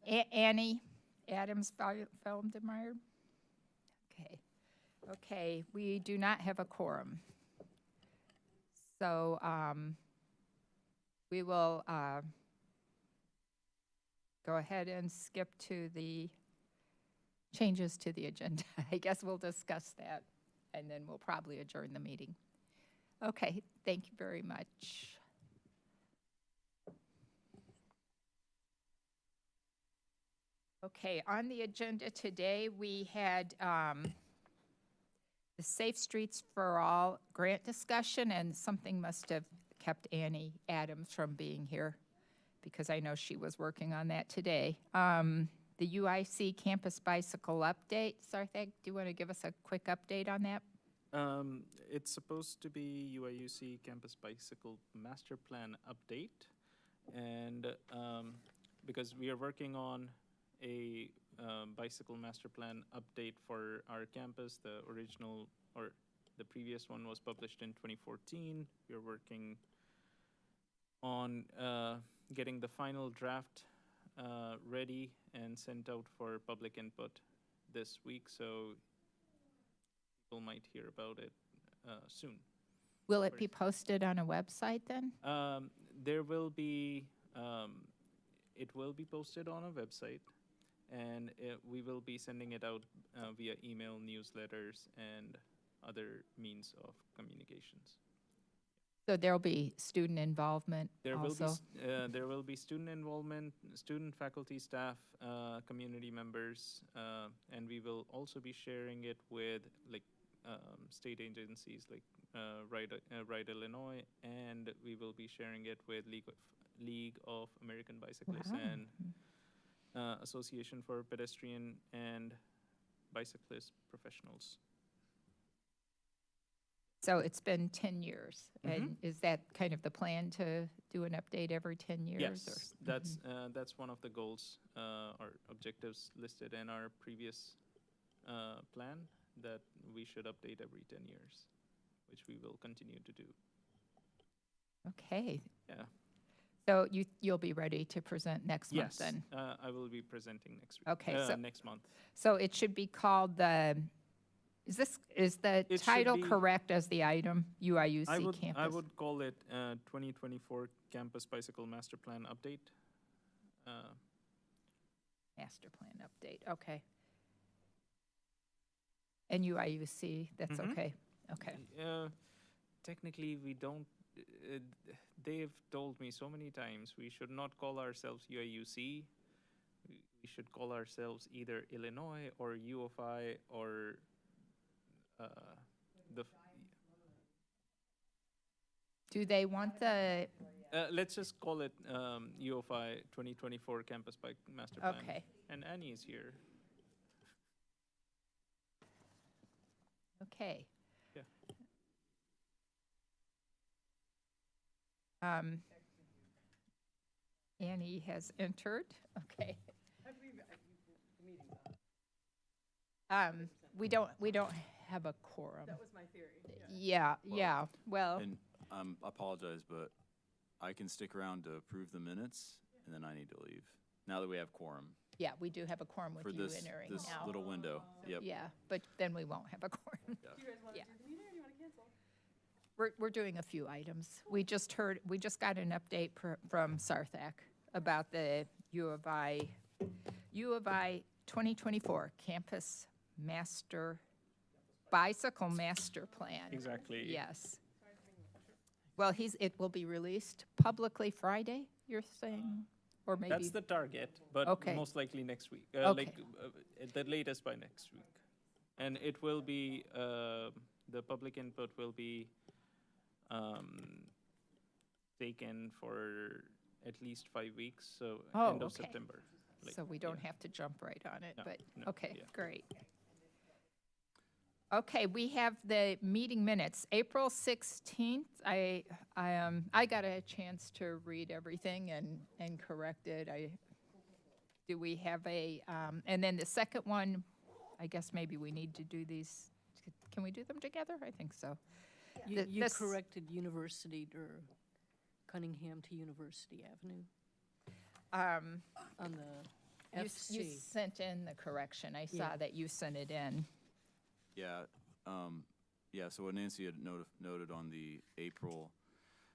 Annie Adams Feldemeyer? Okay. Okay, we do not have a quorum. So we will go ahead and skip to the changes to the agenda. I guess we'll discuss that, and then we'll probably adjourn the meeting. Okay, thank you very much. Okay, on the agenda today, we had the Safe Streets for All grant discussion, and something must have kept Annie Adams from being here, because I know she was working on that today. The UIC campus bicycle update. Sarthak, do you want to give us a quick update on that? It's supposed to be UIUC Campus Bicycle Master Plan update, and because we are working on a bicycle master plan update for our campus, the original or the previous one was published in 2014. We are working on getting the final draft ready and sent out for public input this week, so people might hear about it soon. Will it be posted on a website then? There will be, it will be posted on a website, and we will be sending it out via email, newsletters, and other means of communications. So there'll be student involvement There also? There will be student involvement, student, faculty, staff, community members, and we will also be sharing it with like state agencies like Ride Illinois, and we will be sharing it with League of American Bicyclists and Association for Pedestrian and Bicyclist Professionals. So it's been 10 years, and is that kind of the plan to do an update every 10 years? Yes, that's one of the goals or objectives listed in our previous plan, that we should update every 10 years, which we will continue to do. Okay. Yeah. So you'll be ready to present next month then? Yes, I will be presenting next week. Okay, so next month. So it should be called the, is the title correct as the item, UIUC campus? I would call it 2024 Campus Bicycle Master Plan Update. Master plan update, okay. And UIUC, that's okay, okay. Technically, we don't, they've told me so many times we should not call ourselves UIUC. We should call ourselves either Illinois or U of I or Do they want the? Let's just call it U of I 2024 Campus Bike Master Plan. Okay. And Annie is here. Okay. Yeah. Annie has entered. Okay. We don't have a quorum. That was my theory. Yeah. Well. And I apologize, but I can stick around to approve the minutes, and then I need to leave. Now that we have quorum. Yeah, we do have a quorum with for you this, entering this now. little window. Yep. Yeah, but then we won't have a quorum. Yeah. Do you guys want to do the meeting or do you want to cancel? We're doing a few items. We just got an update from Sarthak about the U of I 2024 Campus Bicycle Master Plan. Exactly. Yes. Well, it will be released publicly Friday, you're saying? Or maybe? That's the target, but Okay. most likely next week. Okay. At the latest by next week. And it will be, the public input will be taken for at least 5 weeks, so end of okay. September. So we don't have to jump right on it, No, but, no, okay, yeah. great. Okay, we have the meeting minutes. April 16th, I got a chance to read everything and correct it. Do we have and then the second one, I guess maybe we need to do these, can we do them together? I think so. You corrected University or Cunningham to University Avenue on the You FC. sent in the correction. I saw Yeah. that you sent it in. Yeah, yeah, so what Nancy had noted on the April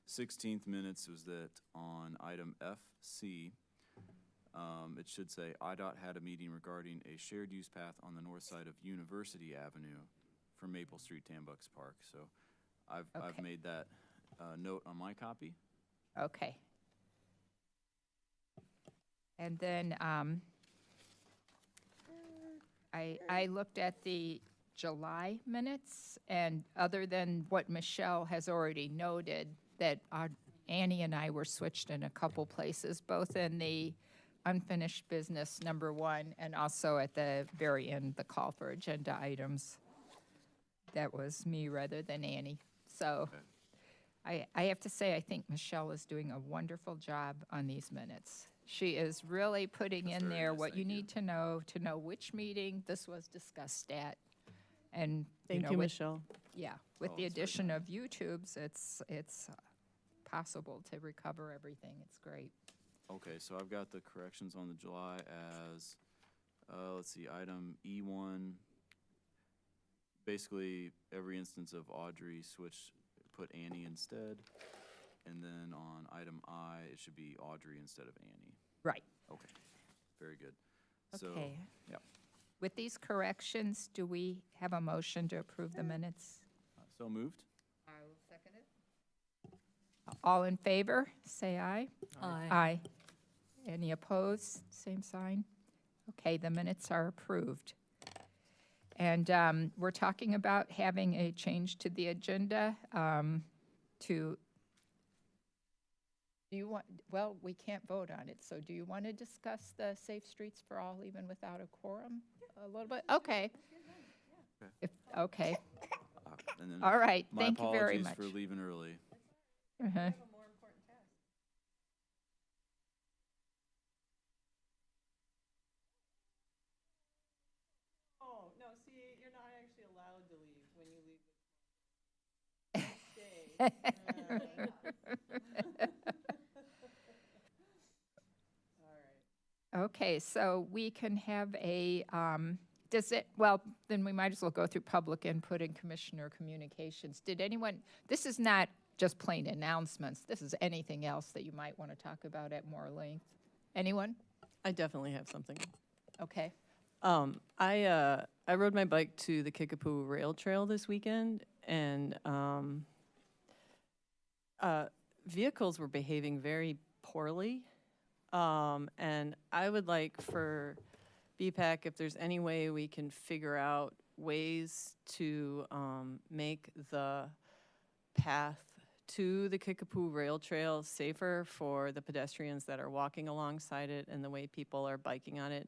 16th minutes was that on item FC, it should say, IDOT had a meeting regarding a shared use path on the north side of University Avenue from Maple Street to Ambucks Park. So I've Okay. made that note on my copy. Okay. And then I looked at the July minutes, and other than what Michelle has already noted, that Annie and I were switched in a couple places, both in the unfinished business #1 and also at the very end, the call for agenda items. That was me rather than Annie. So I have to say, I think Michelle is doing a wonderful job on these minutes. She is really putting That's in very there nice, what you thank you. need to know which meeting this was discussed at. And, Thank know, you, with, Michelle. yeah, with Oh, the that's very addition of YouTubes, it's possible to recover everything. It's great. Okay, so I've got the corrections on the July as, let's see, item E1. Basically, every instance of Audrey put Annie instead. And then on item I, it should be Audrey instead of Annie. Right. Okay, very good. So, Okay. yeah. With these corrections, do we have a motion to approve the minutes? So moved? I will second it. All in favor, say aye. Aye. Aye. Any opposed? Same sign. Okay, the minutes are approved. And we're talking about having a change to the agenda to, do you want, well, we can't vote on it, so do you want to discuss the Safe Streets for All even without a quorum a little bit? Okay. Okay, And then all right, my thank you very apologies much. for leaving early. Uh-huh. Oh, no, see, you're not actually allowed to leave when you leave. Okay, so we can have a, does it, well, then we might as well go through public input and commissioner communications. Did anyone, this is not just plain announcements, this is anything else that you might want to talk about at more length. Anyone? I definitely have something. Okay. I rode my bike to the Kickapoo Rail Trail this weekend, and vehicles were behaving very poorly. And I would like for BPAC, if there's any way we can figure out ways to make the path to the Kickapoo Rail Trail safer for the pedestrians that are walking alongside it and the way people are biking on it.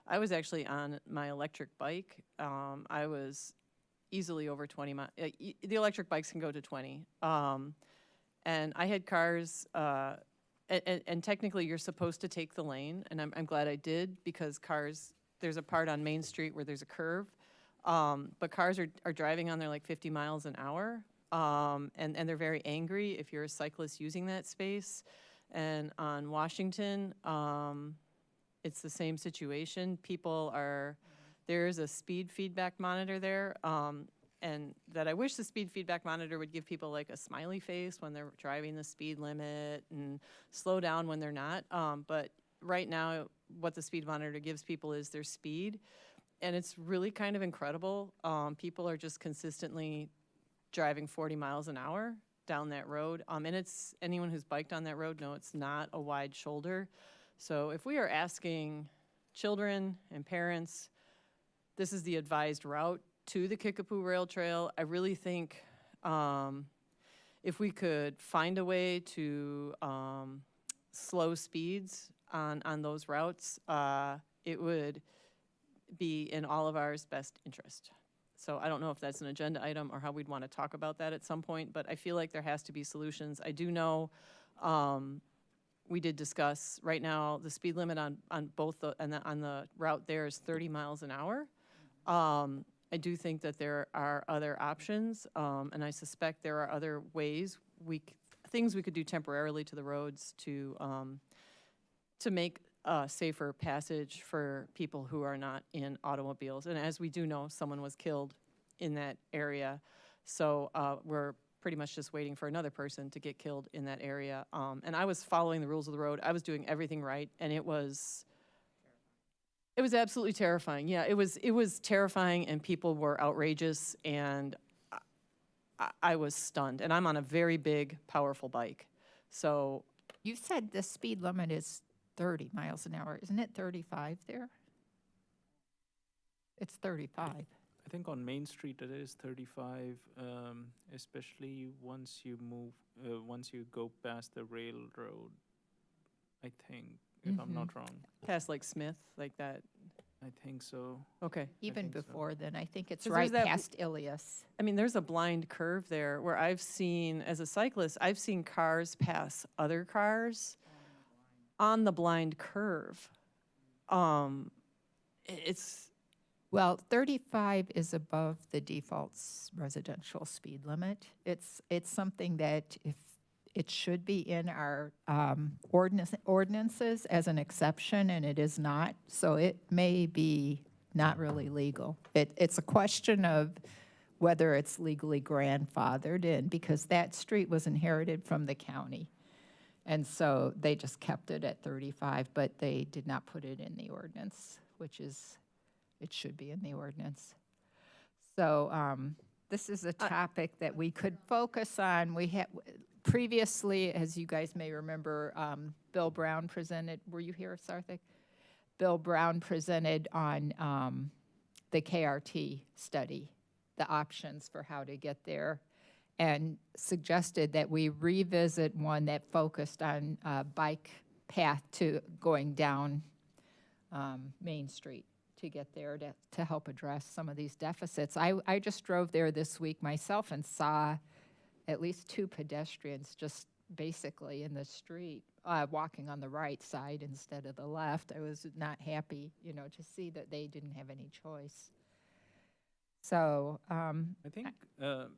I was actually on my electric bike. I was easily over 20 miles. The electric bikes can go to 20. And I had cars, and technically you're supposed to take the lane, and I'm glad I did, because cars, there's a part on Main Street where there's a curve, but cars are driving on there like 50 miles an hour, and they're very angry if you're a cyclist using that space. And on Washington, it's the same situation. There's a speed feedback monitor there, and that I wish the speed feedback monitor would give people like a smiley face when they're driving the speed limit and slow down when they're not. But right now, what the speed monitor gives people is their speed, and it's really kind of incredible. People are just consistently driving 40 miles an hour down that road. And it's, anyone who's biked on that road know it's not a wide shoulder. So if we are asking children and parents, this is the advised route to the Kickapoo Rail Trail, I really think if we could find a way to slow speeds on those routes, it would be in all of ours best interest. So I don't know if that's an agenda item or how we'd want to talk about that at some point, but I feel like there has to be solutions. I do know we did discuss, right now, the speed limit on both on the route there is 30 miles an hour. I do think that there are other options, and I suspect there are other ways, things we could do temporarily to the roads to make safer passage for people who are not in automobiles. And as we do know, someone was killed in that area. So we're pretty much just waiting for another person to get killed in that area. And I was following the rules of the road. I was doing everything right, and it was absolutely terrifying. Yeah, it was terrifying, and people were outrageous, and I was stunned. And I'm on a very big, powerful bike. So You said the speed limit is 30 miles an hour. Isn't it 35 there? It's 35. I think on Main Street it is 35, especially once you move, once you go past the railroad, I think, if I'm not wrong. past like Smith, like that. I think so. Okay. Even think so. before then, I think it's 'Cause right there's that- past Ilias. I mean, there's a blind curve there where I've seen, as a cyclist, I've seen cars pass other cars on the blind curve. It's, Well, 35 is above the residential speed limit. It's something that if it should be in our ordinances as an exception, and it is not. So it may be not really legal. It's a question of whether it's legally grandfathered in, because that street was inherited from the county. And so they just kept it at 35, but they did not put it in the ordinance, which is, it should be in the ordinance. So this is a topic that we could focus on. We had previously, as you guys may remember, Bill Brown presented, were you here, Sarthik? Bill Brown presented on the KRT study, the options for how to get there, and suggested that we revisit one that focused on a bike path to going down Main Street to get there to help address some of these deficits. I just drove there this week myself and saw at least 2 pedestrians just basically in the street, walking on the right side instead of the left. I was not happy, to see that they didn't have any choice. So, I think,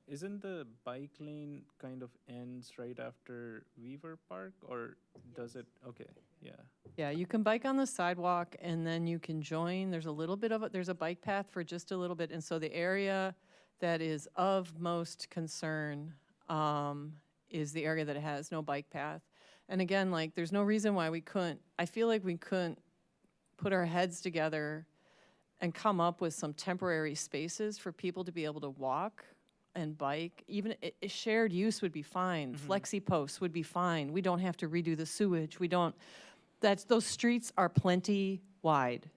isn't the bike lane kind of ends right after Weaver Park, or does it? Okay, yeah. yeah, you can bike on the sidewalk, and then you can join. There's a little bit of there's a bike path for just a little bit. And so the area that is of most concern is the area that has no bike path. And again, like, there's no reason why we couldn't, I feel like we couldn't put our heads together and come up with some temporary spaces for people to be able to walk and bike. Even shared use would be fine. Flexi posts would be fine. We don't have to redo the sewage. Those streets are plenty wide.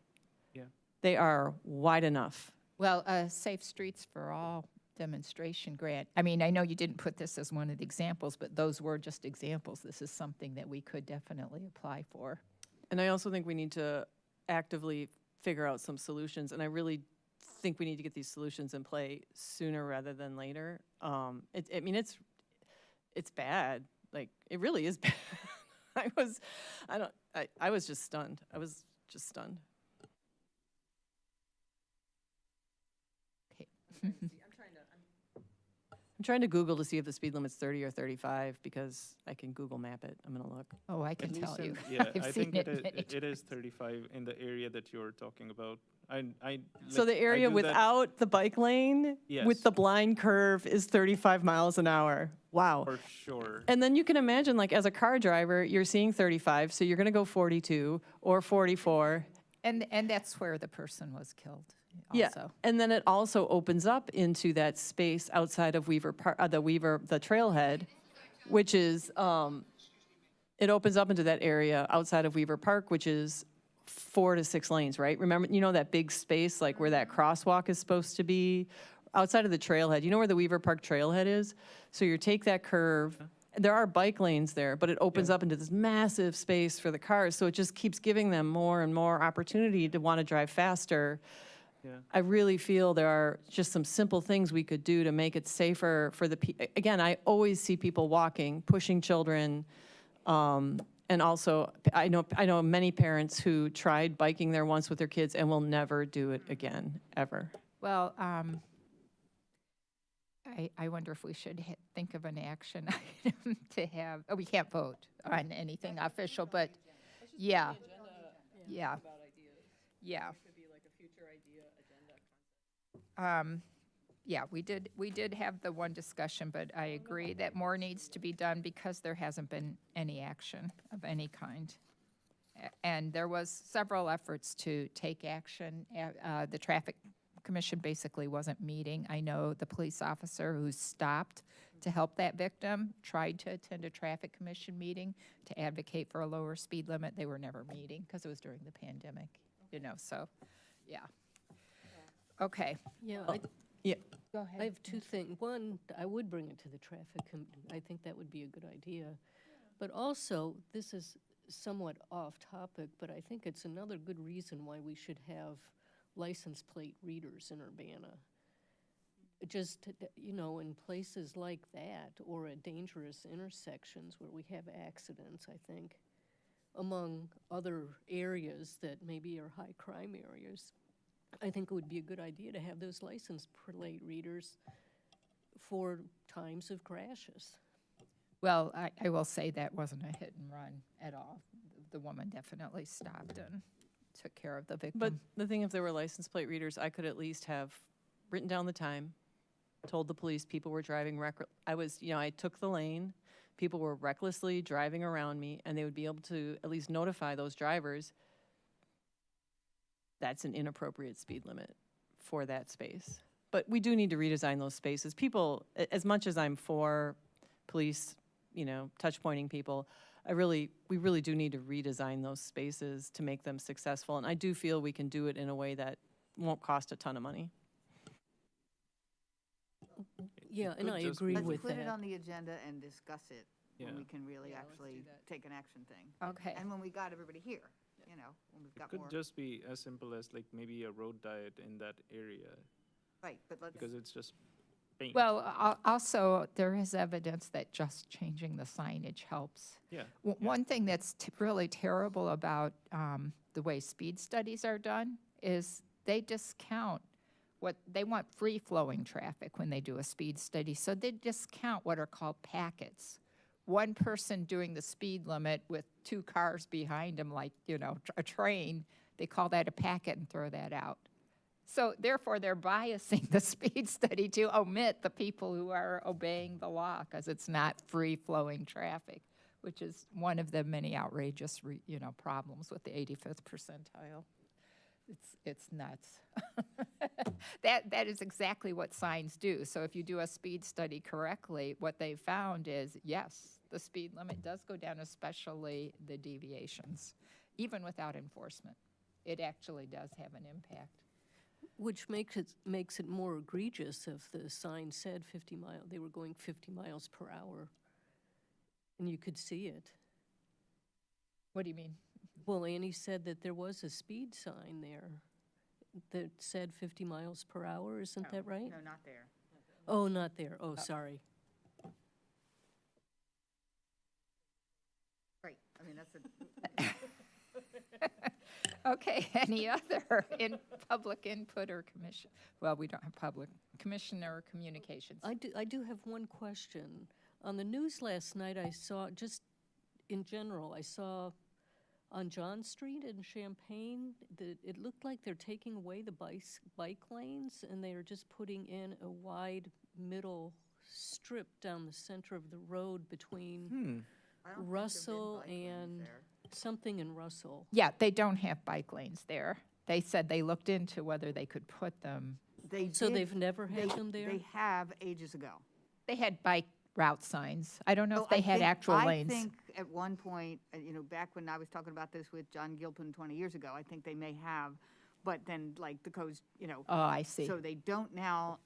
Yeah. They are wide enough. well, Safe Streets for All demonstration grant. I mean, I know you didn't put this as one of the examples, but those were just examples. This is something that we could definitely apply for. And I also think we need to actively figure out some solutions, and I really think we need to get these solutions in play sooner rather than later. I mean, it's bad. Like, it really is bad. I was just stunned. I was just stunned. Okay. I'm trying to Google to see if the speed limit's 30 or 35, because I can Google map it. I'm gonna look. Oh, I can At least tell you. yeah, I've I seen think it many it is 35 in the area that you're talking about. So the area without the bike lane Yes. with the blind curve is 35 miles an hour. Wow. For sure. And then you can imagine, like, as a car driver, you're seeing 35, so you're going to go 42 or 44. And that's where the person was killed Yeah. also. And then it also opens up into that space outside of Weaver Park, the trailhead, which is, it opens up into that area outside of Weaver Park, which is 4 to 6 lanes, right? Remember, that big space, like where that crosswalk is supposed to be, outside of the trailhead. You know where the Weaver Park trailhead is? So you take that curve. There are bike lanes there, but it opens up into this massive space for the cars. So it just keeps giving them more and more opportunity to want to drive faster. Yeah. I really feel there are just some simple things we could do to make it safer for again, I always see people walking, pushing children. And also, I know many parents who tried biking there once with their kids and will never do it again, ever. Well, I wonder if we should think of an action item to have, we can't vote on anything official, but yeah. Yeah. About ideas. Yeah. Could be like a future idea agenda. Yeah, we did have the one discussion, but I agree that more needs to be done because there hasn't been any action of any kind. And there was several efforts to take action. The traffic commission basically wasn't meeting. I know the police officer who stopped to help that victim tried to attend a traffic commission meeting to advocate for a lower speed limit. They were never meeting because it was during the pandemic, so, yeah. Okay, Yeah, Yeah. go I ahead. have two things. One, I would bring it to the traffic, I think that would be a good idea. But also, this is somewhat off topic, but I think it's another good reason why we should have license plate readers in Urbana. Just, in places like that, or at dangerous intersections where we have accidents, I think, among other areas that maybe are high crime areas, I think it would be a good idea to have those license plate readers for times of crashes. Well, I will say that wasn't a hit and run at all. The woman definitely stopped and took care of the victim. But the thing, if there were license plate readers, I could at least have written down the time, told the police people were driving I took the lane, people were recklessly driving around me, and they would be able to at least notify those drivers that's an inappropriate speed limit for that space. But we do need to redesign those spaces. People, as much as I'm for police, touch pointing people, we really do need to redesign those spaces to make them successful. And I do feel we can do it in a way that won't cost a ton of money. Yeah, and could I just agree be- Let's with put it that. on the agenda and discuss it when Yeah. we can really Yeah, let's do actually that. take an action thing. Okay. And when we got everybody here, when we've It got could more. just be as simple as like maybe a road diet in that area, Right, but let's, because it's just paint. Well, also, there is evidence that just changing the signage helps. Yeah. One thing that's really terrible about the way speed studies are done is they discount they want free-flowing traffic when they do a speed study, so they discount what are called packets. One person doing the speed limit with two cars behind him, like, a train, they call that a packet and throw that out. So therefore, they're biasing the speed study to omit the people who are obeying the law because it's not free-flowing traffic, which is one of the many outrageous, problems with the 85th percentile. It's nuts. That is exactly what signs do. So if you do a speed study correctly, what they found is, yes, the speed limit does go down, especially the deviations, even without enforcement. It actually does have an impact. Which makes it more egregious if the sign said 50 miles, they were going 50 miles per hour, and you could see it. What do you mean? Well, Annie said that there was a speed sign there that said 50 miles per hour, isn't that right? no, not there. Oh, not there, oh, sorry. Right, I mean, that's Okay, any other public input or commission? Well, we don't have public commissioner communications. I do have one question. On the news last night, I saw, just in general, I saw on John Street in Champaign, it looked like they're taking away the bike lanes, and they are just putting in a wide middle strip down the center of the road between I don't think there've been Russell bike lanes and there. something in Russell. Yeah, they don't have bike lanes there. They said they looked into whether they could put them. So did- they've never had they- them there? They have ages ago. They had bike route signs. I don't know Oh, if they I had think- actual lanes. I think at one point, back when I was talking about this with John Gilpin 20 years ago, I think they may have, but then like the codes, Oh, I see. so they don't now,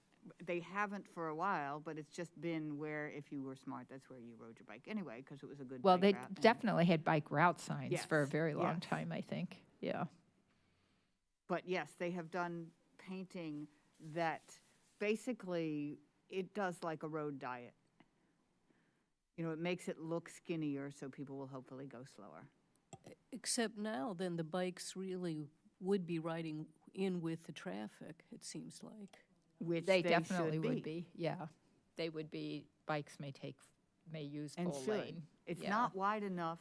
they haven't for a while, but it's just been where if you were smart, that's where you rode your bike anyway, because it was a good Well, bike they route and- definitely had bike route signs for a Yes, very long yes. time, I think. Yeah. But yes, they have done painting that basically, it does like a road diet. It makes it look skinnier, so people will hopefully go slower. Except now, then the bikes really would be riding in with the traffic, it seems like. Which They should definitely would be, yeah. They would be, bikes may use And full should. lane. It's Yeah. not wide enough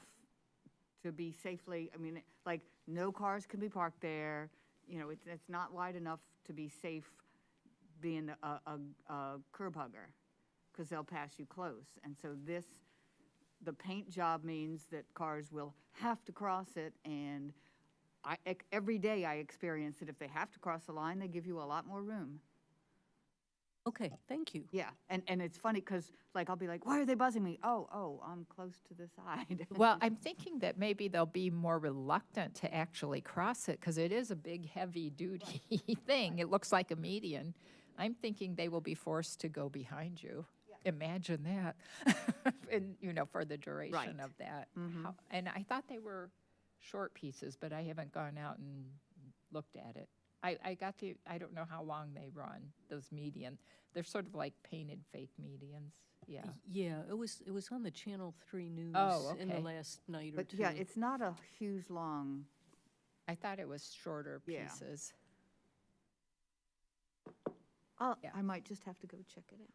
to be safely, I mean, like, no cars can be parked there. You know, it's not wide enough to be safe being a curb hugger, because they'll pass you close. And so the paint job means that cars will have to cross it, and every day I experience that if they have to cross the line, they give you a lot more room. Okay, thank you. Yeah, and it's funny, because like, I'll be like, why are they buzzing me? Oh, I'm close to the side. Well, I'm thinking that maybe they'll be more reluctant to actually cross it because it is a big, heavy-duty thing. It looks like a median. I'm thinking they will be forced to go behind you. Imagine that, and, you know, for the duration Right. of that. Mhm. And I thought they were short pieces, but I haven't gone out and looked at it. I don't know how long they run, those median. They're sort of like painted fake medians, yeah. Yeah, it was on the Channel 3 news Oh, in the okay. last night or But two. yeah, it's not a huge, long, I thought it was shorter Yeah. pieces. Yeah. I might just have to go check it out.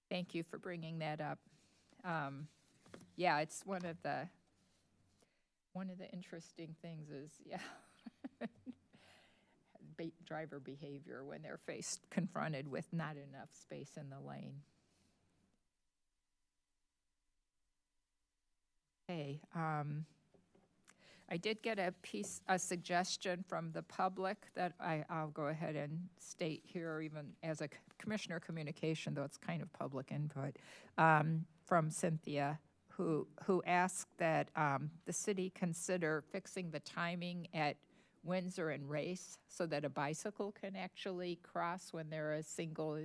Thank you for bringing that up. Yeah, it's one of the interesting things is, yeah, driver behavior when they're confronted with not enough space in the lane. Okay, I did get a suggestion from the public that I'll go ahead and state here, even as a commissioner communication, though it's kind of public input, from Cynthia, who asked that the city consider fixing the timing at Windsor and Race so that a bicycle can actually cross when there are a single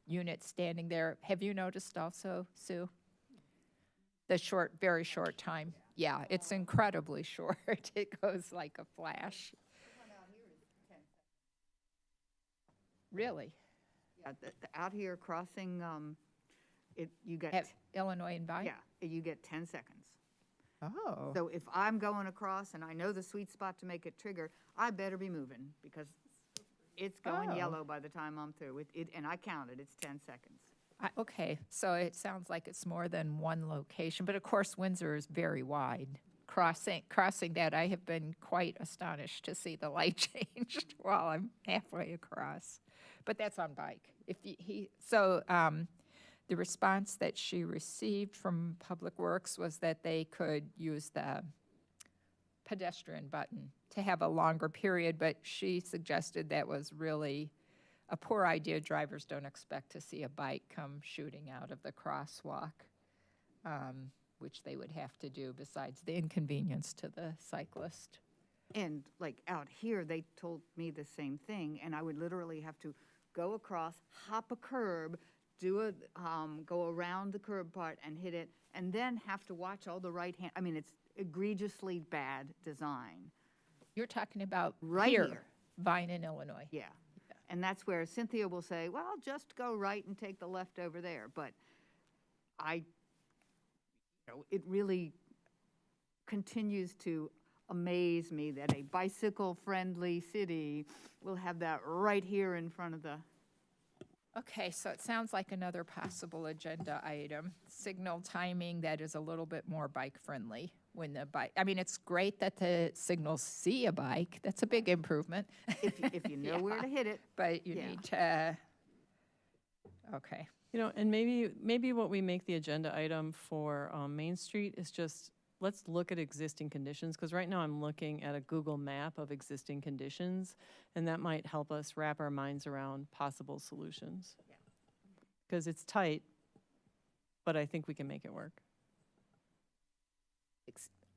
unit standing there. Have you noticed also, Sue? The very short time. Yeah, it's incredibly short. It goes like a flash. Really? Yeah, out here crossing, you get, At Illinois and Vine? yeah, you get 10 seconds. Oh. So if I'm going across and I know the sweet spot to make it trigger, I better be moving, because it's going Oh. yellow by the time I'm through. And I counted, it's 10 seconds. Okay, so it sounds like it's more than one location, but of course Windsor is very wide. Crossing that, I have been quite astonished to see the light changed while I'm halfway across. But that's on bike. The response that she received from Public Works was that they could use the pedestrian button to have a longer period, but she suggested that was really a poor idea. Drivers don't expect to see a bike come shooting out of the crosswalk, which they would have to do besides the inconvenience to the cyclist. And like out here, they told me the same thing, and I would literally have to go across, hop a curb, go around the curb part and hit it, and then have to watch all the right hand. I mean, it's egregiously bad design. You're talking about Right here. Vine in Illinois. Yeah. And that's where Cynthia will say, well, just go right and take the left over there. But it really continues to amaze me that a bicycle-friendly city will have that right here in front of the. Okay, so it sounds like another possible agenda item, signal timing that is a little bit more bike-friendly when the bike, I mean, it's great that the signals see a bike, that's a big improvement. If you know where to hit it. But you Yeah. need to, okay. You know, and maybe what we make the agenda item for Main Street is just, let's look at existing conditions, because right now I'm looking at a Google map of existing conditions, and that might help us wrap our minds around possible solutions. Because it's tight, but I think we can make it work.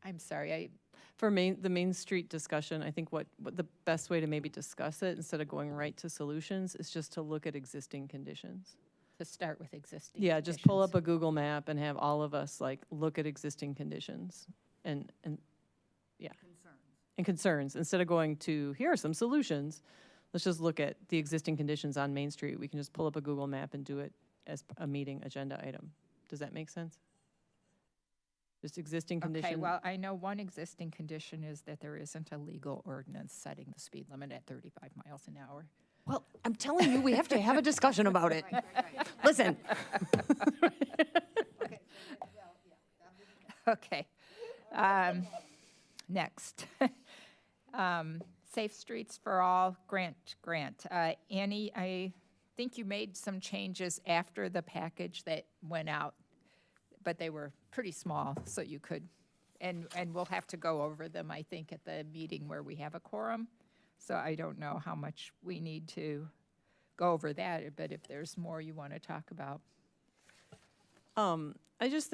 I'm sorry, For the Main Street discussion, I think what the best way to maybe discuss it, instead of going right to solutions, is just to look at existing conditions. to start with existing Yeah, just pull up conditions. a Google map and have all of us like look at existing conditions and yeah. And concerns, instead of going to, here are some solutions, let's just look at the existing conditions on Main Street. We can just pull up a Google map and do it as a meeting agenda item. Does that make sense? Just existing condition. Okay, well, I know one existing condition is that there isn't a legal ordinance setting the speed limit at 35 miles an hour. Well, I'm telling you, we have to have a discussion about it. Listen, Okay, Next. Safe Streets for All grant. Annie, I think you made some changes after the package that went out, but they were pretty small, so you could, and we'll have to go over them, I think, at the meeting where we have a quorum. So I don't know how much we need to go over that, but if there's more you want to talk about. I just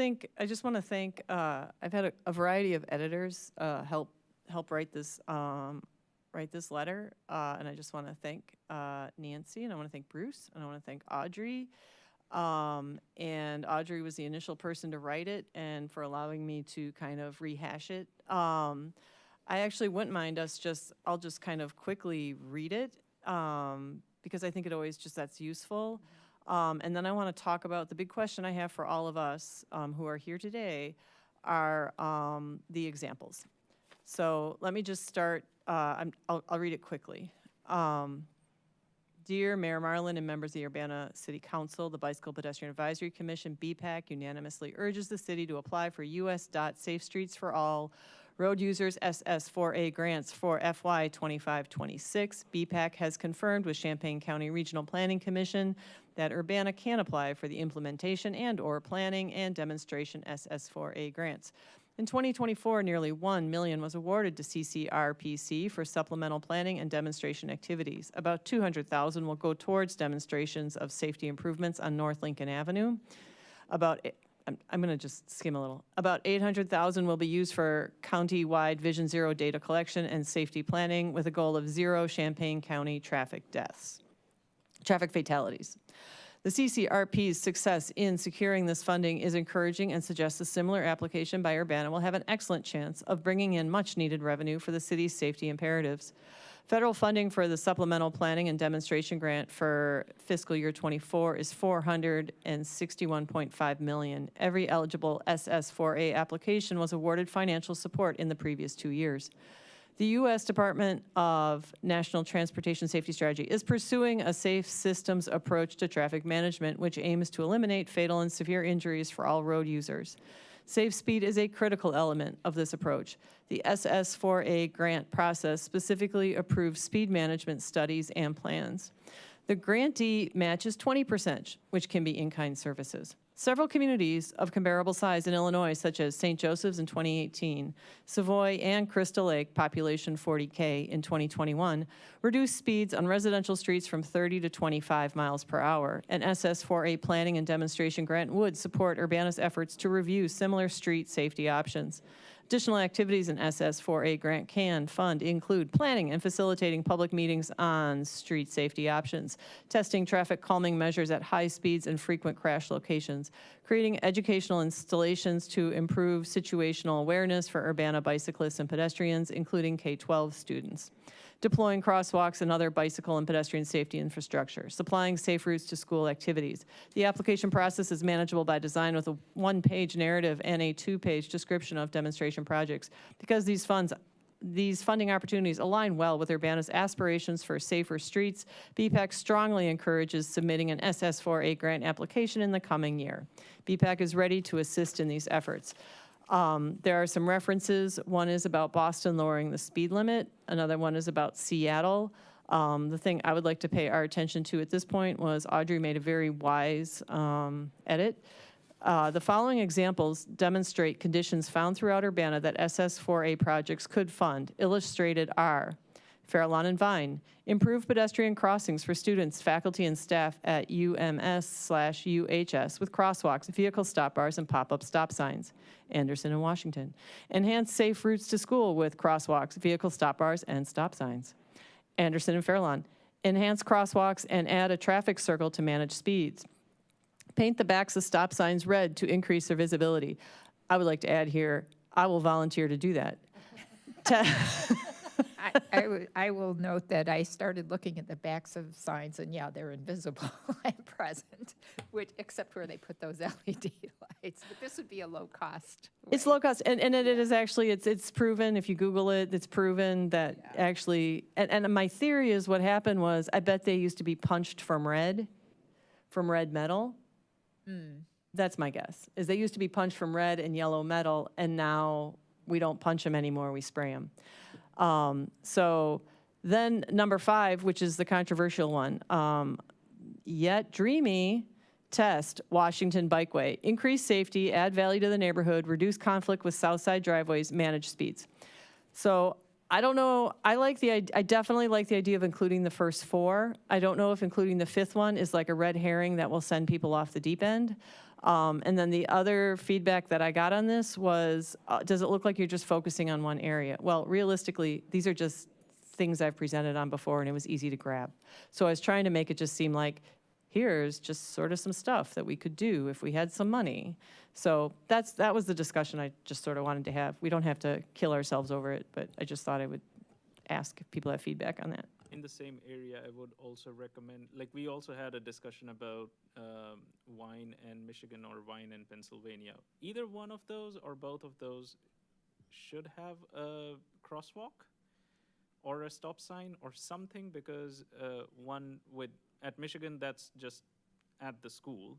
want to thank, I've had a variety of editors help write this letter, and I just want to thank Nancy, and I want to thank Bruce, and I want to thank Audrey. And Audrey was the initial person to write it, and for allowing me to kind of rehash it. I actually wouldn't mind I'll just kind of quickly read it, because I think it always that's useful. And then I want to talk about the big question I have for all of us who are here today are the examples. So let me just start, I'll read it quickly. Dear Mayor Marlin and members of the Urbana City Council, the Bicycle Pedestrian Advisory Commission, BPAC, unanimously urges the city to apply for US. Safe Streets for All Road Users SS4A grants for FY 25-26. BPAC has confirmed with Champaign County Regional Planning Commission that Urbana can apply for the implementation and/or planning and demonstration SS4A grants. In 2024, nearly $1 million was awarded to CCRPC for supplemental planning and demonstration activities. About $200,000 will go towards demonstrations of safety improvements on North Lincoln Avenue. I'm going to just skim a little. About $800,000 will be used for county-wide Vision Zero data collection and safety planning with a goal of 0 Champaign County traffic fatalities. The CCRP's success in securing this funding is encouraging and suggests a similar application by Urbana will have an excellent chance of bringing in much-needed revenue for the city's safety imperatives. Federal funding for the supplemental planning and demonstration grant for fiscal year 24 is $461.5 million. Every eligible SS4A application was awarded financial support in the previous 2 years. The U.S. Department of National Transportation Safety Strategy is pursuing a safe systems approach to traffic management, which aims to eliminate fatal and severe injuries for all road users. Safe speed is a critical element of this approach. The SS4A grant process specifically approves speed management studies and plans. The grantee matches 20%, which can be in-kind services. Several communities of comparable size in Illinois, such as St. Joseph's in 2018, Savoy and Crystal Lake, population 40K in 2021, reduced speeds on residential streets from 30 to 25 miles per hour. An SS4A planning and demonstration grant would support Urbana's efforts to review similar street safety options. Additional activities an SS4A grant can fund include planning and facilitating public meetings on street safety options, testing traffic calming measures at high speeds and frequent crash locations, creating educational installations to improve situational awareness for Urbana bicyclists and pedestrians, including K-12 students, deploying crosswalks and other bicycle and pedestrian safety infrastructure, supplying safe routes to school activities. The application process is manageable by design with a one-page narrative and a two-page description of demonstration projects. Because these funding opportunities align well with Urbana's aspirations for safer streets, BPAC strongly encourages submitting an SS4A grant application in the coming year. BPAC is ready to assist in these efforts. There are some references. One is about Boston lowering the speed limit. Another one is about Seattle. The thing I would like to pay our attention to at this point was Audrey made a very wise edit. The following examples demonstrate conditions found throughout Urbana that SS4A projects could fund. Illustrated are Fairlawn and Vine, improve pedestrian crossings for students, faculty, and staff at UMS/UHS with crosswalks, vehicle stop bars, and pop-up stop signs. Anderson and Washington, enhance safe routes to school with crosswalks, vehicle stop bars, and stop signs. Anderson and Fairlawn, enhance crosswalks and add a traffic circle to manage speeds. Paint the backs of stop signs red to increase their visibility. I would like to add here, I will volunteer to do that. I will note that I started looking at the backs of signs, and yeah, they're invisible at present, except where they put those LED lights. But this would be a low-cost way. It's low cost, and it is actually, it's proven, if you Google it, it's proven that actually, and my theory is what happened was, I bet they used to be punched from red metal. That's my guess, is they used to be punched from red and yellow metal, and now we don't punch them anymore, we spray them. So then number 5, which is the controversial one, yet dreamy, test Washington Bikeway. Increase safety, add value to the neighborhood, reduce conflict with south side driveways, manage speeds. So I don't know, I definitely like the idea of including the first 4. I don't know if including the 5th one is like a red herring that will send people off the deep end. And then the other feedback that I got on this was, does it look like you're just focusing on one area? Well, realistically, these are just things I've presented on before, and it was easy to grab. So I was trying to make it just seem like, here's just sort of some stuff that we could do if we had some money. So that was the discussion I just sort of wanted to have. We don't have to kill ourselves over it, but I just thought I would ask if people have feedback on that. In the same area, I would also recommend, like, we also had a discussion about wine and Michigan or wine and Pennsylvania. Either one of those or both of those should have a crosswalk or a stop sign or something, because at Michigan, that's just at the school.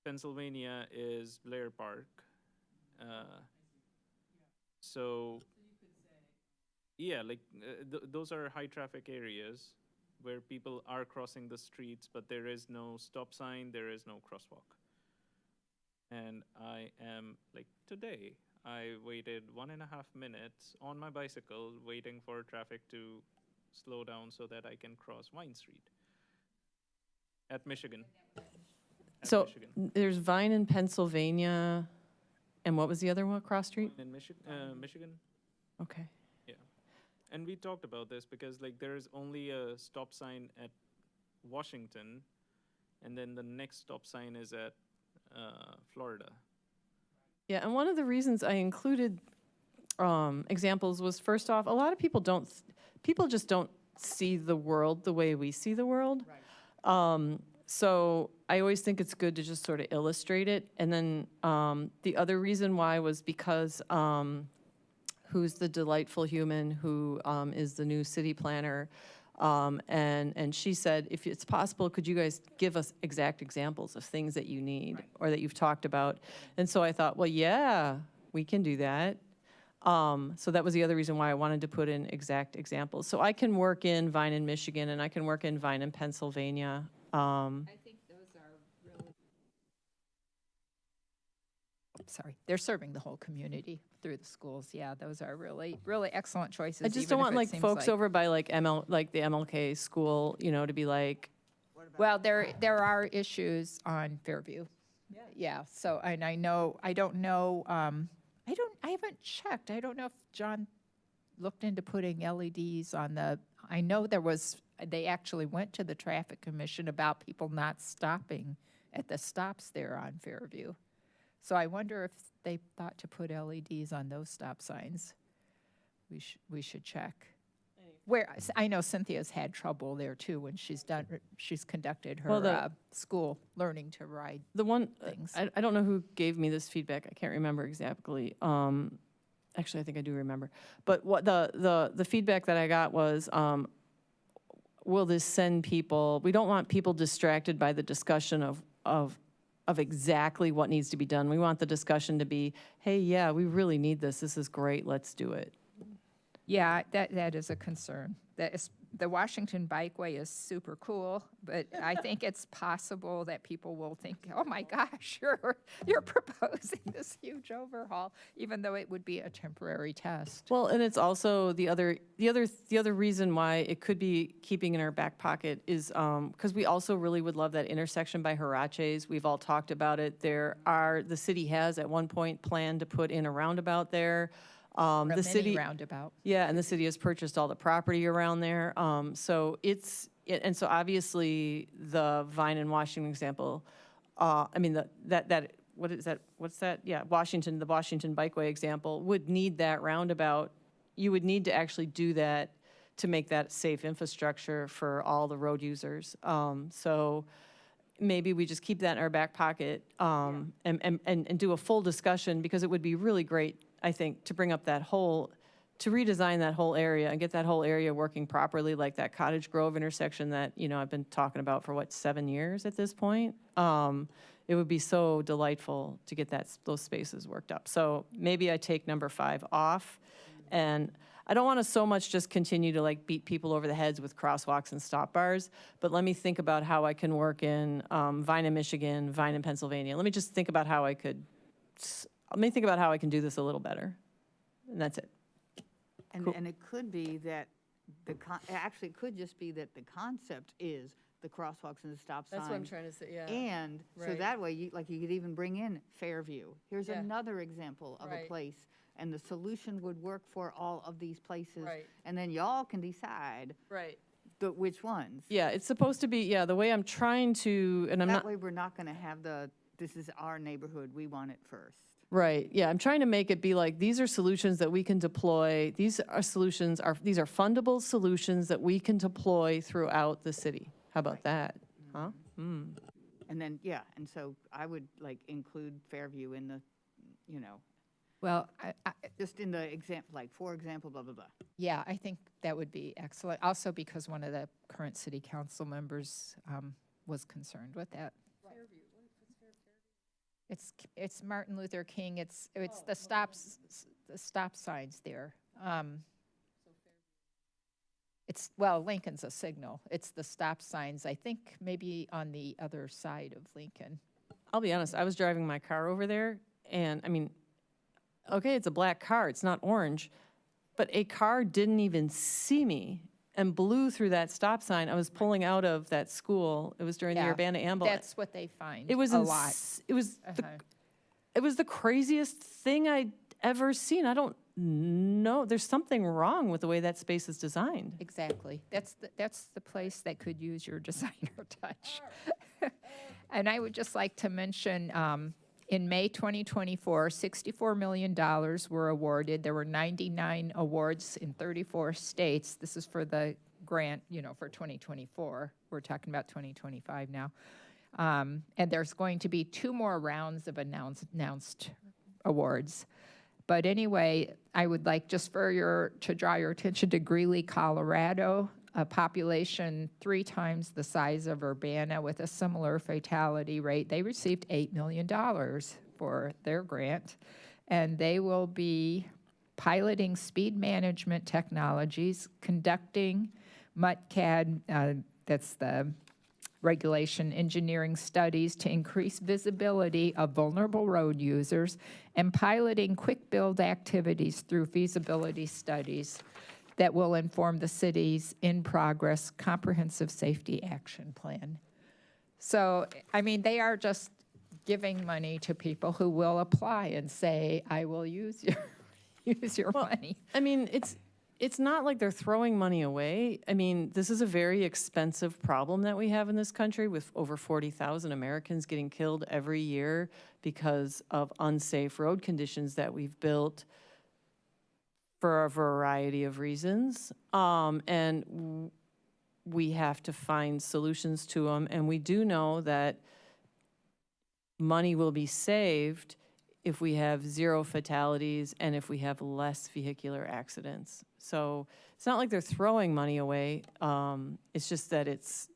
Pennsylvania is Blair Park. So yeah, like those are high traffic areas where people are crossing the streets, but there is no stop sign, there is no crosswalk. And I am, like today, I waited 1.5 minutes on my bicycle waiting for traffic to slow down so that I can cross Vine Street at Michigan. So Michigan. there's Vine in Pennsylvania, and what was the other one, cross street? In Michigan. Okay. And we talked about this because, like, there is only a stop sign at Washington, and then the next stop sign is at Florida. Yeah, and one of the reasons I included examples was, first off, a lot of people just don't see the world the way we see the world. Right. So I always think it's good to just sort of illustrate it. And then the other reason why was because who's the delightful human who is the new city planner, and she said, if it's possible, could you guys give us exact examples of things that you need or that you've talked about? And so I thought, well, yeah, we can do that. So that was the other reason why I wanted to put in exact examples. So I can work in Vine in Michigan, and I can work in Vine in Pennsylvania. I think those are really, sorry, they're serving the whole community through the schools. Yeah, those are really, really excellent choices. I just even don't if want it like seems folks over by like the MLK school, to be like, Well, there are issues on Fairview. Yeah, so, and I don't know, I haven't checked. I don't know if John looked into putting LEDs on I know they actually went to the Traffic Commission about people not stopping at the stops there on Fairview. So I wonder if they thought to put LEDs on those stop signs. We should check. I know Cynthia's had trouble there too when she's conducted her school learning to ride the one, things. I don't know who gave me this feedback. I can't remember exactly. Actually, I think I do remember. But what the feedback that I got was, will this send people? We don't want people distracted by the discussion of exactly what needs to be done. We want the discussion to be, hey, yeah, we really need this. This is great. Let's do it. Yeah, that is a concern. The Washington Bikeway is super cool, but I think it's possible that people will think, oh my gosh, you're proposing this huge overhaul, even though it would be a temporary test. Well, and it's also the other reason why it could be keeping in our back pocket is because we also really would love that intersection by Huaraches. We've all talked about it. The city has at one point planned to put in a roundabout there. The city roundabout. Yeah, and the city has purchased all the property around there. So and so obviously the Vine and Washington example, what is that? What's that? Yeah, the Washington Bikeway example would need that roundabout. You would need to actually do that to make that safe infrastructure for all the road users. So maybe we just keep that in our back pocket and do a full discussion, because it would be really great, I think, to bring up to redesign that whole area and get that whole area working properly, like that Cottage Grove intersection that, I've been talking about for 7 years at this point. it would be so delightful to get those spaces worked up. So maybe I take number 5 off, and I don't want to so much just continue to like beat people over the heads with crosswalks and stop bars, but let me think about how I can work in Vine in Michigan, Vine in Pennsylvania. Let me just think about how I can do this a little better, and that's it. Cool. And it could be that actually, it could just be that the concept is the crosswalks and the stop signs. trying to say, yeah. And so Right. that way, you could even bring in Fairview. Here's Yeah. another example of a Right. place, and the solution would work for all of these places. Right. And then y'all can decide Right. which ones. Yeah, it's supposed to be, yeah, the way I'm trying to, and I'm That not, way, we're not going to have this is our neighborhood, we want it first. right, yeah, I'm trying to make it be like, these are solutions that we can deploy, these are fundable solutions that we can deploy throughout the city. How about that? Huh? Mm. And then, yeah, and so I would include Fairview in the, Well, just in the example, for example, blah, blah, blah. yeah, I think that would be excellent. Also because one of the current city council members was concerned with that. It's Martin Luther King. It's the stop signs there. Lincoln's a signal. It's the stop signs, I think maybe on the other side of Lincoln. I'll be honest, I was driving my car over there, and I mean, okay, it's a black car, it's not orange, but a car didn't even see me and blew through that stop sign. I was pulling out of that school. It was during the Yeah, Urbana Amble. That's what they find It was a lot. it was Uh-huh. it was the craziest thing I'd ever seen. I don't know. There's something wrong with the way that space is designed. Exactly. That's the place that could use your designer touch. And I would just like to mention, in May 2024, $64 million were awarded. There were 99 awards in 34 states. This is for the grant, for 2024. We're talking about 2025 now. And there's going to be 2 more rounds of announced awards. But anyway, I would like just to draw your attention to Greeley, Colorado, a population 3 times the size of Urbana with a similar fatality rate. They received $8 million for their grant, and they will be piloting speed management technologies, conducting MUTCAD, that's the regulation engineering studies to increase visibility of vulnerable road users, and piloting quick build activities through feasibility studies that will inform the city's in-progress comprehensive safety action plan. So, I mean, they are just giving money to people who will apply and say, I will use your money. I mean, it's not like they're throwing money away. I mean, this is a very expensive problem that we have in this country, with over 40,000 Americans getting killed every year because of unsafe road conditions that we've built for a variety of reasons. And we have to find solutions to them. And we do know that money will be saved if we have 0 fatalities and if we have less vehicular accidents. So it's not like they're throwing money away. It's just that it's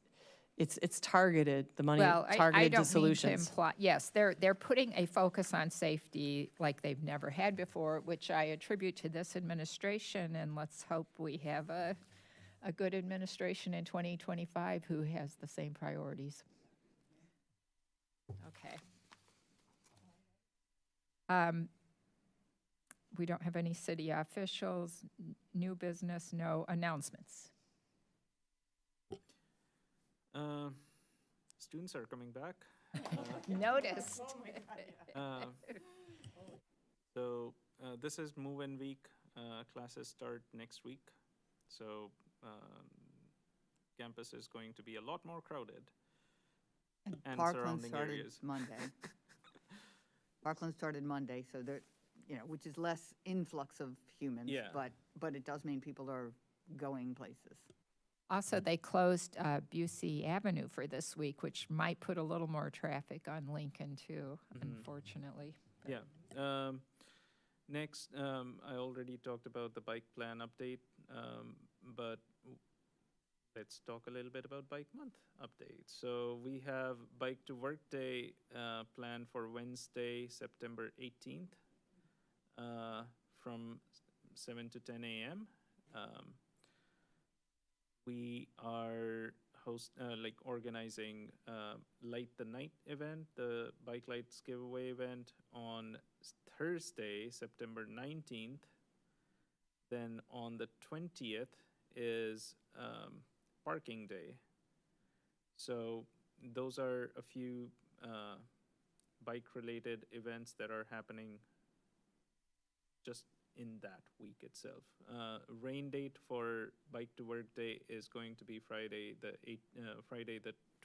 targeted, the money targeted to solutions. Mean to imply, yes, they're putting a focus on safety like they've never had before, which I attribute to this administration, and let's hope we have a good administration in 2025 who has the same priorities. Okay. We don't have any city officials, new business, no announcements. Students are coming back. Noticed. So this is move-in week. Classes start next week. So campus is going to be a lot more crowded. And Parkland surrounding started areas. Monday. Parkland started Monday, so there, which is less influx of humans. Yeah. But it does mean people are going places. Also, they closed Busey Avenue for this week, which might put a little more traffic on Lincoln too, unfortunately. But Yeah. Next, I already talked about the bike plan update, but let's talk a little bit about Bike Month update. So we have Bike to Work Day planned for Wednesday, September 18th, from 7 to 10 a.m. We are organizing Light the Night event, the Bike Lights giveaway event on Thursday, September 19th. Then on the 20th is Parking Day. So those are a few bike-related events that are happening just in that week itself. Rain date for Bike to Work Day is going to be Friday the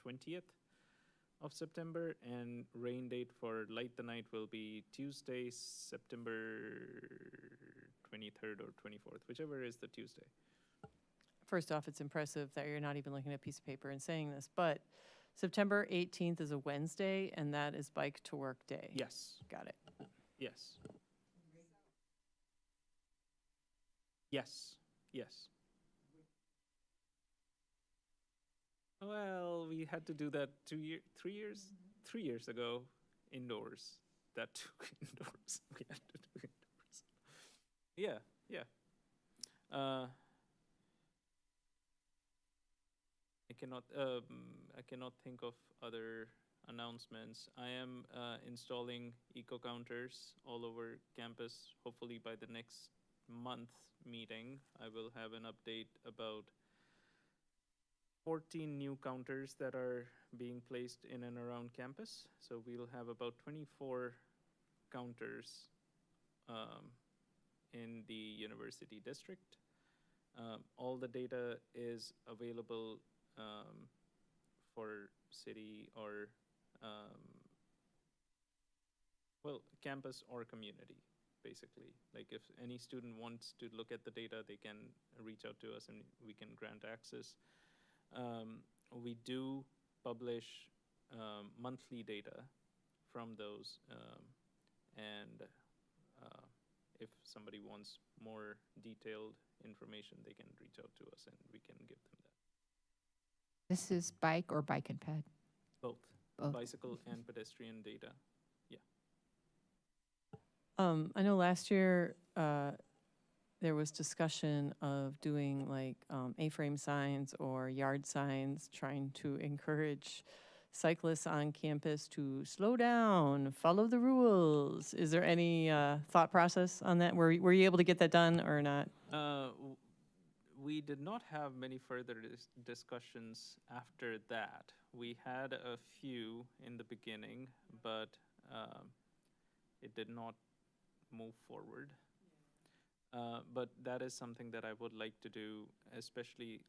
20th of September, and rain date for Light the Night will be Tuesday, September 23rd or 24th, whichever is the Tuesday. First off, it's impressive that you're not even looking at a piece of paper and saying this, but September 18th is a Wednesday, and that is Bike to Work Day. Yes, Got it. yes. Yes, yes. Well, we had to do that 3 years ago, indoors. That took indoors. We had to do indoors. Yeah, yeah. I cannot think of other announcements. I am installing eco counters all over campus. Hopefully by the next month meeting, I will have an update about 14 new counters that are being placed in and around campus. So we'll have about 24 counters in the university district. All the data is available for city or campus or community, basically. Like if any student wants to look at the data, they can reach out to us and we can grant access. We do publish monthly data from those, and if somebody wants more detailed information, they can reach out to us and we can give them that. This is bike or bike and ped? Both, Both. bicycle and pedestrian data. I know last year there was discussion of doing like A-frame signs or yard signs, trying to encourage cyclists on campus to slow down, follow the rules. Is there any thought process on that? Were you able to get that done or not? We did not have many further discussions after that. We had a few in the beginning, but it did not move forward. But that is something that I would like to do, especially,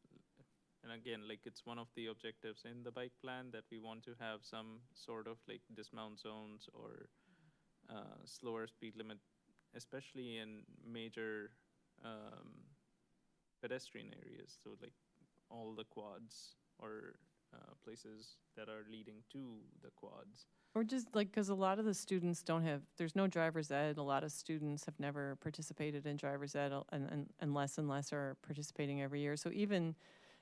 and again, like it's one of the objectives in the bike plan that we want to have some sort of like dismount zones or slower speed limit, especially in major pedestrian areas. So like all the quads or places that are leading to the quads. Or just like, because a lot of the students there's no driver's ed. A lot of students have never participated in driver's ed and less are participating every year. So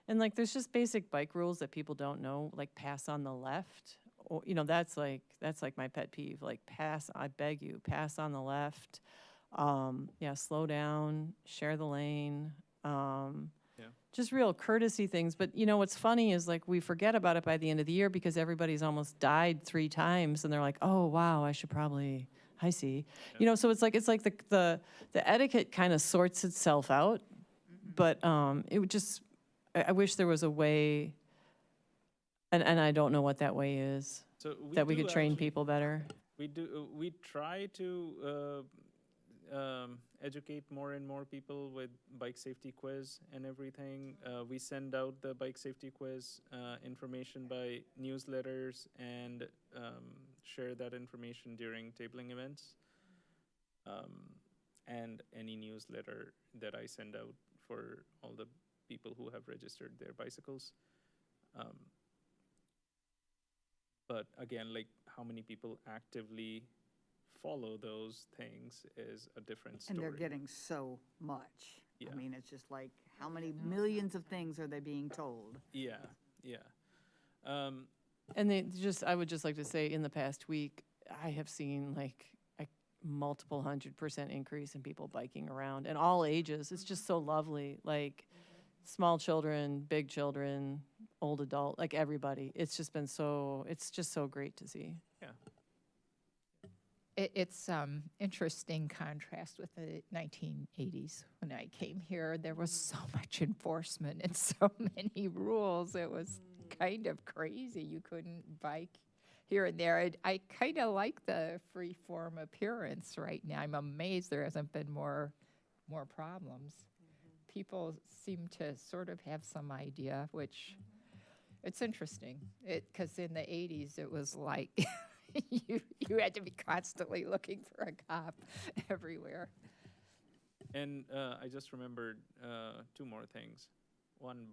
and like there's just basic bike rules that people don't know, like pass on the left. Or, that's like my pet peeve, like I beg you, pass on the left. Slow down, share the lane. Just real courtesy things. But what's funny is like we forget about it by the end of the year because everybody's almost died 3 times and they're like, oh wow, I should probably, I see. So it's like the etiquette kind of sorts itself out. But it would just, I wish there was a way, and I don't know what that way is, So that we could train people better. We try to educate more and more people with bike safety quiz and everything. We send out the bike safety quiz information by newsletters and share that information during tabling events. And any newsletter that I send out for all the people who have registered their bicycles. But again, like how many people actively follow those things is a different story. And they're getting so much. Yeah. I mean, it's just like, how many millions of things are they being told? Yeah, yeah. Um, And I would just like to say, in the past week, I have seen like a multiple 100% increase in people biking around, and all ages. It's just so lovely, like small children, big children, old adult, like everybody. It's just so great to see. yeah. It's interesting contrast with the 1980s. When I came here, there was so much enforcement and so many rules. It was kind of crazy. You couldn't bike here and there. I kind of like the free-form appearance right now. I'm amazed there hasn't been more problems. People seem to sort of have some idea, which it's interesting. Because in the 80s, it was like you had to be constantly looking for a cop everywhere. And I just remembered two more things. One,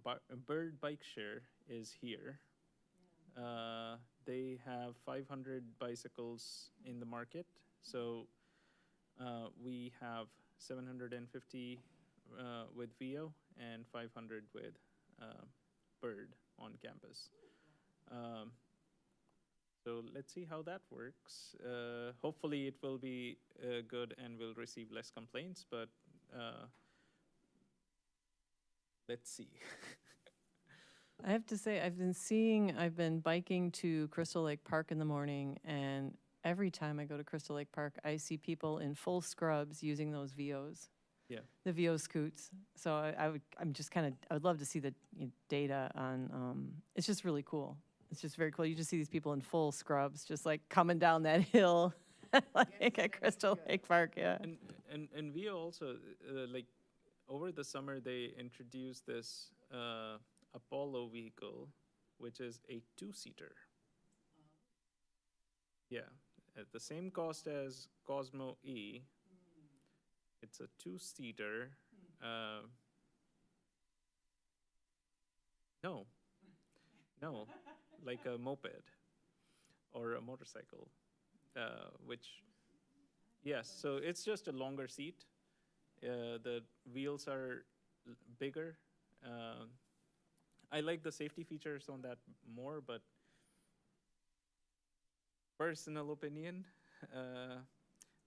Bird Bike Share is here. They have 500 bicycles in the market. So we have 750 with VO and 500 with Bird on campus. So let's see how that works. Hopefully it will be good and we'll receive less complaints, but let's see. I have to say, I've been biking to Crystal Lake Park in the morning, and every time I go to Crystal Lake Park, I see people in full scrubs using those VOs. Yeah. The VO scoots. So I would love to see the data on, it's just really cool. It's just very cool. You just see these people in full scrubs, just like coming down that hill, like at Crystal Lake Park, yeah. And VO also, like, over the summer, they introduced this Apollo vehicle, which is a two-seater. Yeah, at the same cost as Cosmo E. It's a two-seater. No, like a moped or a motorcycle, which, yes, so it's just a longer seat. The wheels are bigger. I like the safety features on that more, but personal opinion,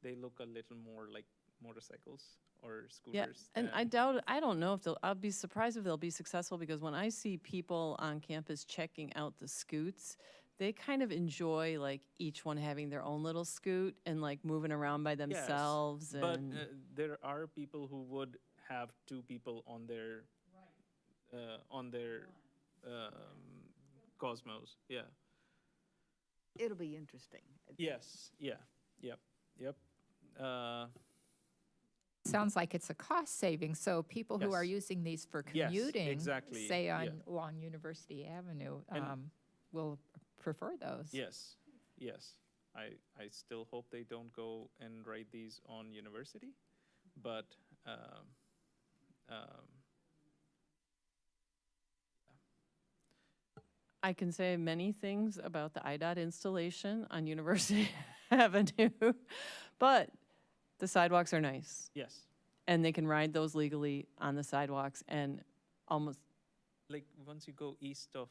they look a little more like motorcycles or scooters. Yeah, and I don't know if I'll be surprised if they'll be successful, because when I see people on campus checking out the scoots, they kind of enjoy like each one having their own little scoot and like moving around by themselves. Yes, but and there are people who would have two people on their Cosmos. Yeah. It'll be interesting. Yes. Yeah. Yep. Sounds like it's a cost saving, so people who are Yes. using these for Yes, commuting, exactly, say yeah. on Long University Avenue, And- will prefer those. Yes. I still hope they don't go and write these on university, but I can say many things about the IDOT installation on University Avenue, but the sidewalks are nice, yes, and they can ride those legally on the sidewalks, and almost, like once you go east of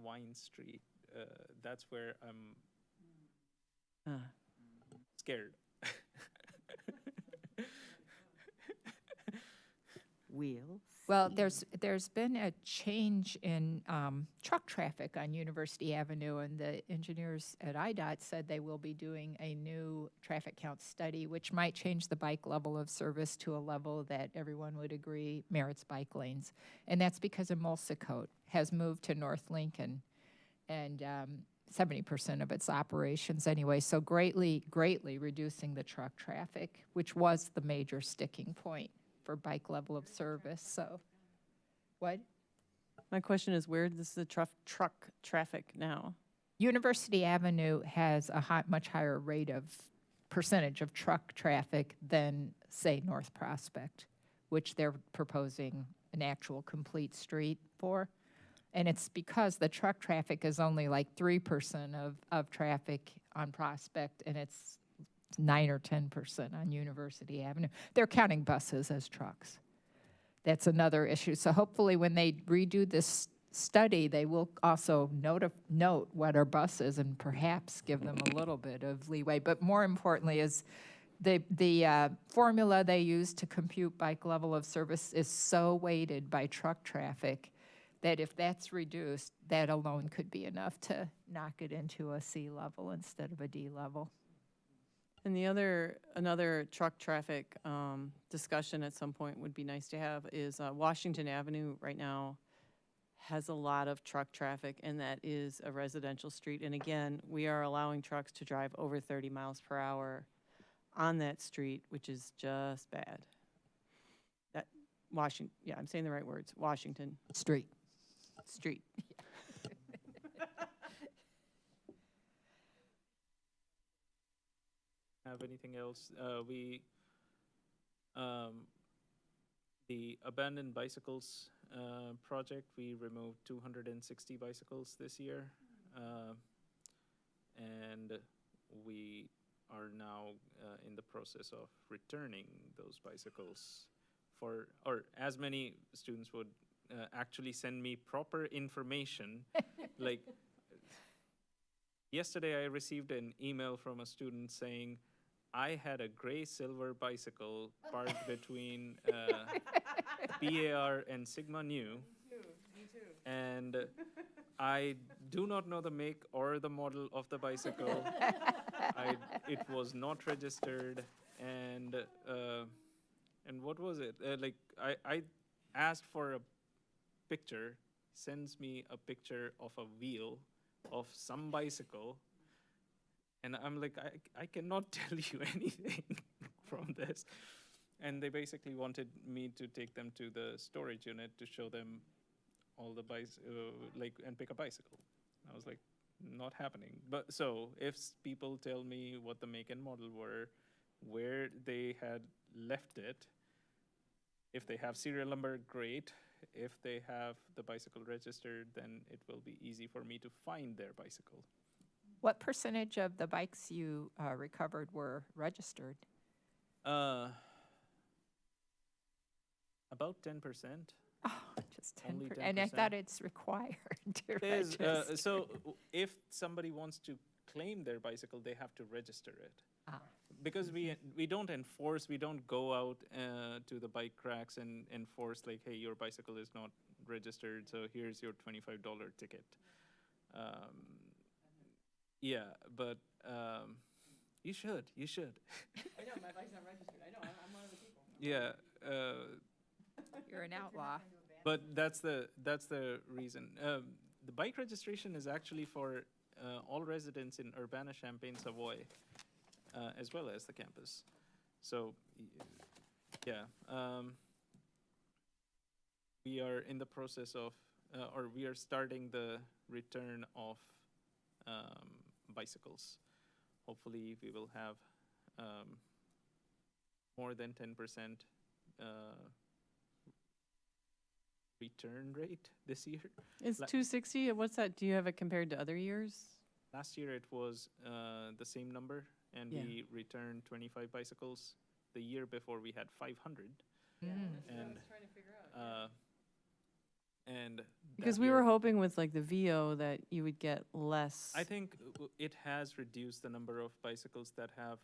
Wine Street, that's where I'm scared. Wheels. Well, there's been a change in truck traffic on University Avenue, and the engineers at IDOT said they will be doing a new traffic count study, which might change the bike level of service to a level that everyone would agree merits bike lanes. And that's because Emulsicote has moved to North Lincoln, and 70% of its operations anyway, so greatly reducing the truck traffic, which was the major sticking point for bike level of service. So, what? my question is, where is the truck traffic now? University Avenue has a much higher rate of percentage of truck traffic than, say, North Prospect, which they're proposing an actual complete street for. And it's because the truck traffic is only like 3% of traffic on Prospect, and it's 9 or 10% on University Avenue. They're counting buses as trucks. that's another issue. So hopefully when they redo this study, they will also note what our bus is and perhaps give them a little bit of leeway. But more importantly is the formula they use to compute bike level of service is so weighted by truck traffic that if that's reduced, that alone could be enough to knock it into a C level instead of a D level. And another truck traffic discussion at some point would be nice to have is Washington Avenue right now has a lot of truck traffic, and that is a residential street. And again, we are allowing trucks to drive over 30 miles per hour on that street, which is just bad. Yeah, I'm saying the right words, Washington Street. Street. Have anything else? The abandoned bicycles project, we removed 260 bicycles this year. And we are now in the process of returning those bicycles or as many students would actually send me proper information. Like, yesterday I received an email from a student saying, I had a gray silver bicycle parked between PAR and Sigma Nu. Me too. And I do not know the make or the model of the bicycle. It was not registered, and what was it? I asked for a picture, sends me a picture of a wheel of some bicycle. And I'm like, I cannot tell you anything from this. And they basically wanted me to take them to the storage unit to show them all the and pick a bicycle. I was like, not happening. But so if people tell me what the make and model were, where they had left it, if they have serial number, great. If they have the bicycle registered, then it will be easy for me to find their bicycle. What percentage of the bikes you recovered were registered? About 10%. Oh, just 10%. Only And I 10%. thought it's required to Is, register. so if somebody wants to claim their bicycle, they have to register it. Ah. Because we don't enforce, we don't go out to the bike racks and enforce like, hey, your bicycle is not registered, so here's your $25 ticket. Yeah, but you should. I know, my bike's not registered. I know, I'm one of the people. Yeah, You're an outlaw. but that's the reason. The bike registration is actually for all residents in Urbana-Champaign, Savoy, as well as the campus. So, yeah, we are in the process of, or we are starting the return of bicycles. Hopefully, we will have more than 10% return rate this year. It's La- 260, what's that, do you have it compared to other years? Last year, it was the same number, and Yeah. we returned 25 bicycles. The year before, we had 500. And and Because that we year- were hoping with like the VO that you would get less. I think it has reduced the number of bicycles that have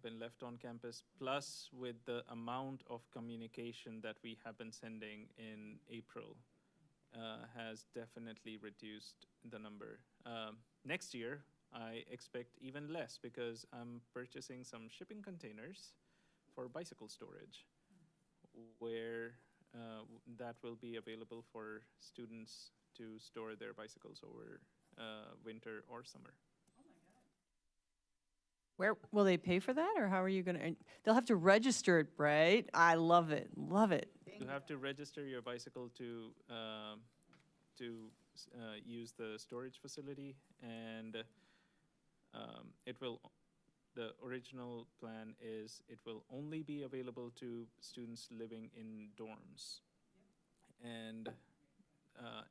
been left on campus, plus with the amount of communication that we have been sending in April has definitely reduced the number. Next year, I expect even less because I'm purchasing some shipping containers for bicycle storage, where that will be available for students to store their bicycles over winter or summer. Where will they pay for that, or how are you gonna? They'll have to register it, right? I love it, love it. You have to register your bicycle to use the storage facility, and it will. The original plan is it will only be available to students living in dorms. And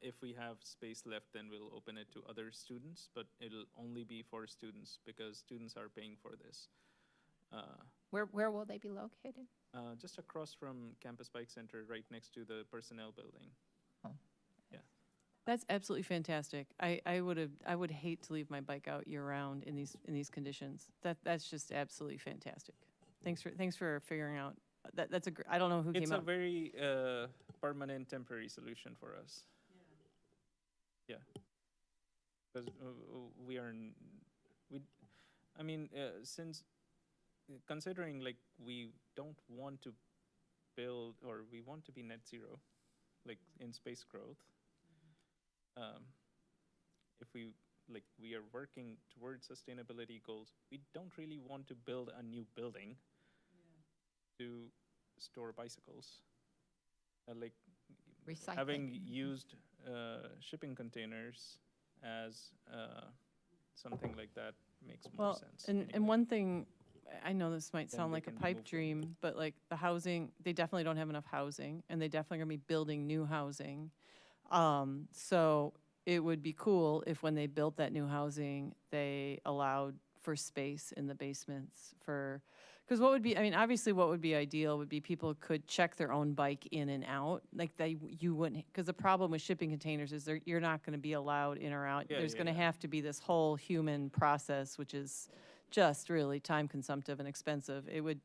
if we have space left, then we'll open it to other students, but it'll only be for students because students are paying for this. Where will they be located? Just across from Campus Bike Center, right next to the personnel building. That's absolutely fantastic. I would hate to leave my bike out year round in these conditions. That's just absolutely fantastic. Thanks for figuring out, that's I don't know who It's came a up. very permanent, temporary solution for us. Yeah. Because we are, I mean, since, considering like we don't want to build, or we want to be net zero, like in space growth, if we are working towards sustainability goals, we don't really want to build a new building to store bicycles. Like Recycling. having used shipping containers as something like that makes more Well, sense. and anyway. one thing, I know this might Then sound they like a can pipe move them. dream, but like the housing, they definitely don't have enough housing, and they definitely gonna be building new housing. So it would be cool if when they built that new housing, they allowed for space in the basements for, because what would be, I mean, obviously what would be ideal would be people could check their own bike in and out, like you wouldn't, because the problem with shipping containers is you're not gonna be allowed in or out. Yeah, There's yeah, gonna yeah. have to be this whole human process, which is just really time consumptive and expensive. It would,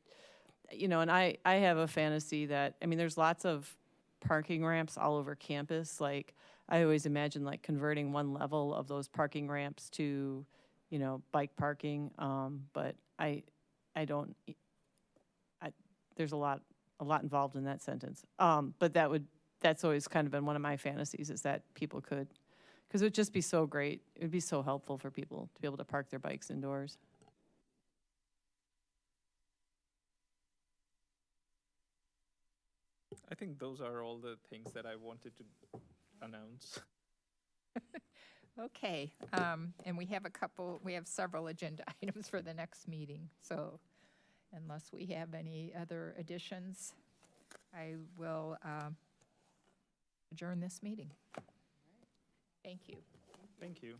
and I have a fantasy that, I mean, there's lots of parking ramps all over campus. Like, I always imagine like converting one level of those parking ramps to, bike parking. But I don't, there's a lot involved in that sentence. But that's always kind of been one of my fantasies, is that people could, because it would just be so great. It would be so helpful for people to be able to park their bikes indoors. I think those are all the things that I wanted to announce. Okay, and we have several agenda items for the next meeting, so unless we have any other additions, I will adjourn this meeting. Thank you. Thank you.